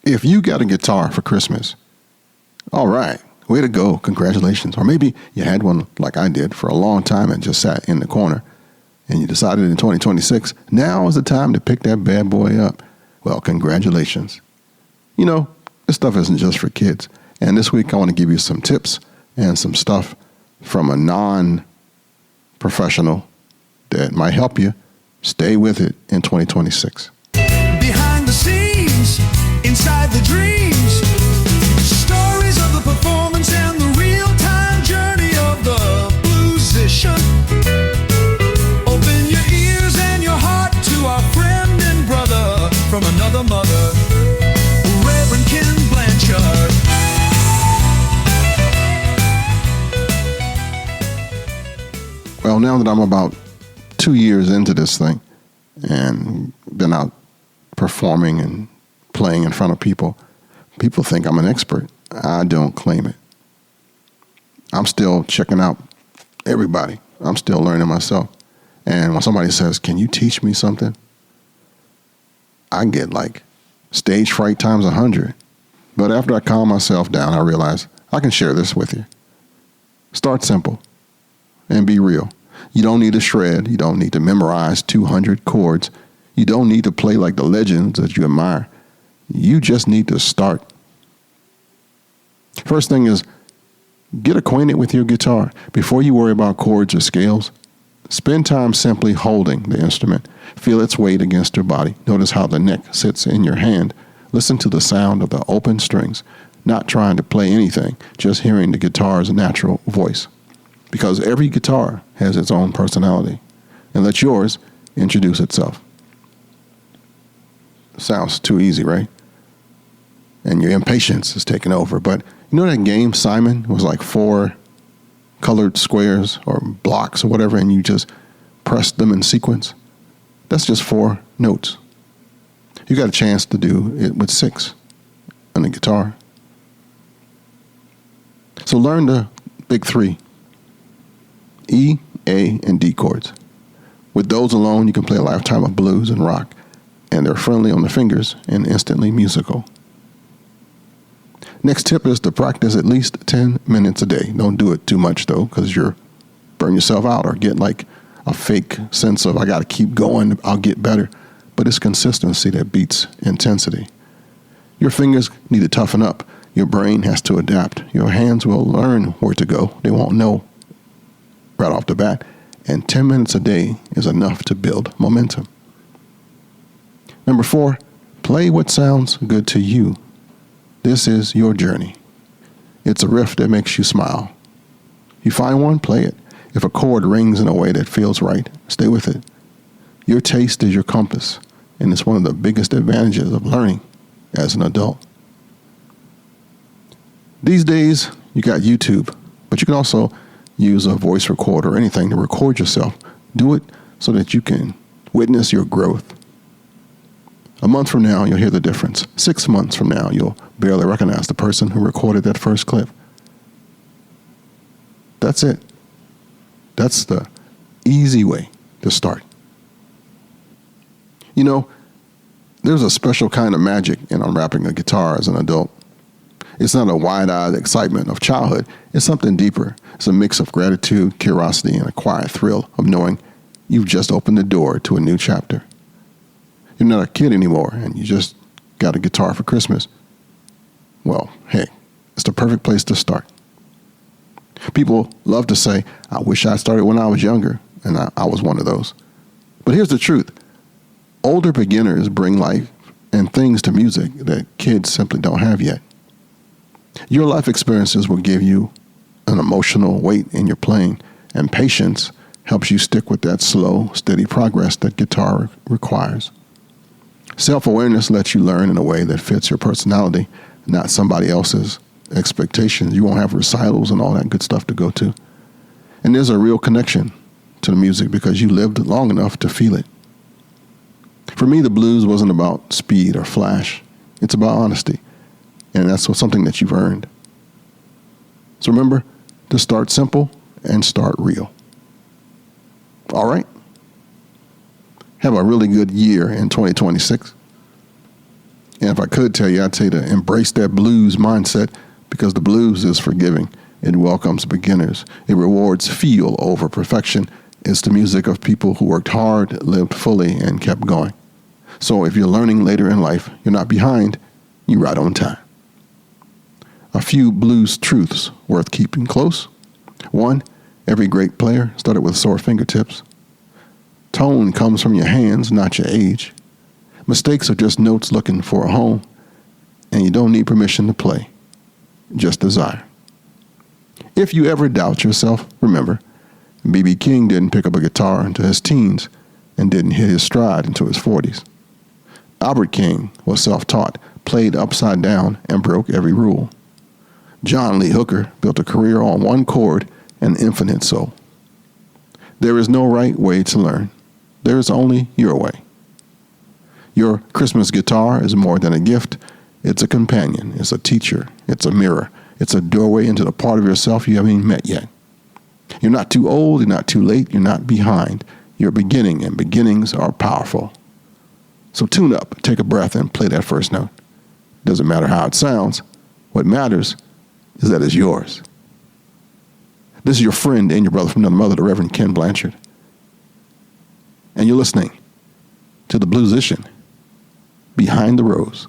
If you got a guitar for Christmas, all right, way to go, congratulations. Or maybe you had one like I did for a long time and just sat in the corner, and you decided in 2026, now is the time to pick that bad boy up. Well, congratulations. You know, this stuff isn't just for kids. And this week I want to give you some tips and some stuff from a non-professional that might help you stay with it in 2026. Behind the scenes, inside the dreams, stories of the performance and the real-time journey of the bluesician. Open your ears and your heart to our friend and brother from another mother, Reverend Ken Blanchard. Well, now that I'm about 2 years into this thing and been out performing and playing in front of people, people think I'm an expert. I don't claim it. I'm still checking out everybody. I'm still learning myself. And when somebody says, "Can you teach me something?" I get like stage fright times 100. But after I calm myself down, I realize I can share this with you. Start simple and be real. You don't need to shred. You don't need to memorize 200 chords. You don't need to play like the legends that you admire. You just need to start. First thing is, get acquainted with your guitar. Before you worry about chords or scales, spend time simply holding the instrument. Feel its weight against your body. Notice how the neck sits in your hand. Listen to the sound of the open strings. Not trying to play anything, just hearing the guitar's natural voice. Because every guitar has its own personality. And let yours introduce itself. Sounds too easy, right? And your impatience is taking over. But you know that game, Simon, was like 4 colored squares or blocks or whatever, and you just press them in sequence? That's just 4 notes. You got a chance to do it with 6 on the guitar. So learn the big 3. E, A, and D chords. With those alone, you can play a lifetime of blues and rock, and they're friendly on the fingers and instantly musical. Next tip is to practice at least 10 minutes a day. Don't do it too much, though, because you'll burn yourself out or get like a fake sense of, I got to keep going, I'll get better. But it's consistency that beats intensity. Your fingers need to toughen up. Your brain has to adapt. Your hands will learn where to go. They won't know right off the bat. And 10 minutes a day is enough to build momentum. Number 4, play what sounds good to you. This is your journey. It's a riff that makes you smile. You find one, play it. If a chord rings in a way that feels right, stay with it. Your taste is your compass, and it's one of the biggest advantages of learning as an adult. These days, you got YouTube, but you can also use a voice recorder or anything to record yourself. Do it so that you can witness your growth. A month from now, you'll hear the difference. 6 months from now, you'll barely recognize the person who recorded that first clip. That's it. That's the easy way to start. You know, there's a special kind of magic in unwrapping a guitar as an adult. It's not a wide-eyed excitement of childhood. It's something deeper. It's a mix of gratitude, curiosity, and a quiet thrill of knowing you've just opened the door to a new chapter. You're not a kid anymore, and you just got a guitar for Christmas. Well, hey, it's the perfect place to start. People love to say, I wish I started when I was younger, and I was one of those. But here's the truth. Older beginners bring life and things to music that kids simply don't have yet. Your life experiences will give you an emotional weight in your playing, and patience helps you stick with that slow, steady progress that guitar requires. Self-awareness lets you learn in a way that fits your personality, not somebody else's expectations. You won't have recitals and all that good stuff to go to. And there's a real connection to the music because you lived long enough to feel it. For me, the blues wasn't about speed or flash. It's about honesty. And that's something that you've earned. So remember to start simple and start real. All right? Have a really good year in 2026. And if I could tell you, I'd say to embrace that blues mindset, because the blues is forgiving. It welcomes beginners. It rewards feel over perfection. It's the music of people who worked hard, lived fully, and kept going. So if you're learning later in life, you're not behind, you're right on time. A few blues truths worth keeping close. 1, every great player started with sore fingertips. Tone comes from your hands, not your age. Mistakes are just notes looking for a home, and you don't need permission to play, just desire. If you ever doubt yourself, remember, B.B. King didn't pick up a guitar until his teens and didn't hit his stride until his 40s. Albert King was self-taught, played upside down, and broke every rule. John Lee Hooker built a career on one chord and infinite soul. There is no right way to learn. There is only your way. Your Christmas guitar is more than a gift. It's a companion. It's a teacher. It's a mirror. It's a doorway into the part of yourself you haven't even met yet. You're not too old. You're not too late. You're not behind. You're beginning, and beginnings are powerful. So tune up, take a breath, and play that first note. Doesn't matter how it sounds. What matters is that it's yours. This is your friend and your brother from another mother, the Reverend Ken Blanchard. And you're listening to the Bluesician, Behind the Rose.